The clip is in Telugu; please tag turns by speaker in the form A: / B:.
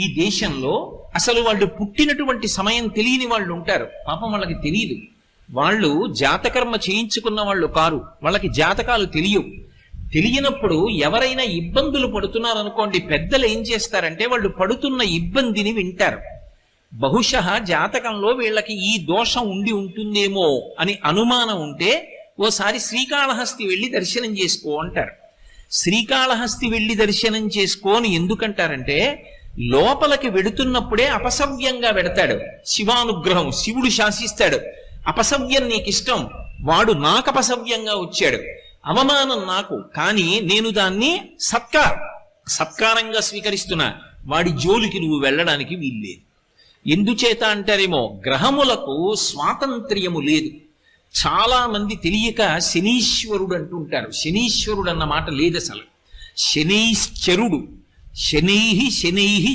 A: ఈ దేశంలో అసలు వాళ్ళు పుట్టినటువంటి సమయం తెలియని వాళ్ళు ఉంటారు. పాపం వాళ్ళకి తెలియదు. వాళ్ళు జాతకర్మ చేయించుకున్న వాళ్ళు కారు, వాళ్ళకి జాతకాలు తెలియవు. తెలియనప్పుడు ఎవరైనా ఇబ్బందులు పడుతున్నారనుకోండి, పెద్దలు ఏం చేస్తారంటే వాళ్ళు పడుతున్న ఇబ్బందిని వింటారు. బహుశः జాతకంలో వీళ్ళకి ఈ దోషం ఉండి ఉంటుందేమో అని అనుమానం ఉంటే ఓసారి శ్రీకాళహస్తి వెళ్ళి దర్శనం చేసుకో అంటారు. శ్రీకాళహస్తి వెళ్ళి దర్శనం చేసుకోని ఎందుకంటారంటే, లోపలికి వెడుతున్నప్పుడే అపసవ్యంగా వెడతాడు. శివానుగ్రహం, శివుడు శాసిస్తాడు. అపసవ్యం నీకిష్టం, వాడు నాకు అపసవ్యంగా వచ్చాడు, అవమానం నాకు, కానీ నేను దాన్ని సత్కారంగా స్వీకరిస్తున్నా, వాడి జోలికి నువ్వు వెళ్ళడానికి వీల్లేదు. ఎందుచేత అంటారేమో, గ్రహములకు స్వాతంత్ర్యము లేదు. చాలా మంది తెలియక శనీశ్వరుడు అంటుంటారు. శనీశ్వరుడు అన్న మాట లేదు అసలు. శనైశ్చరుడు, శనైహి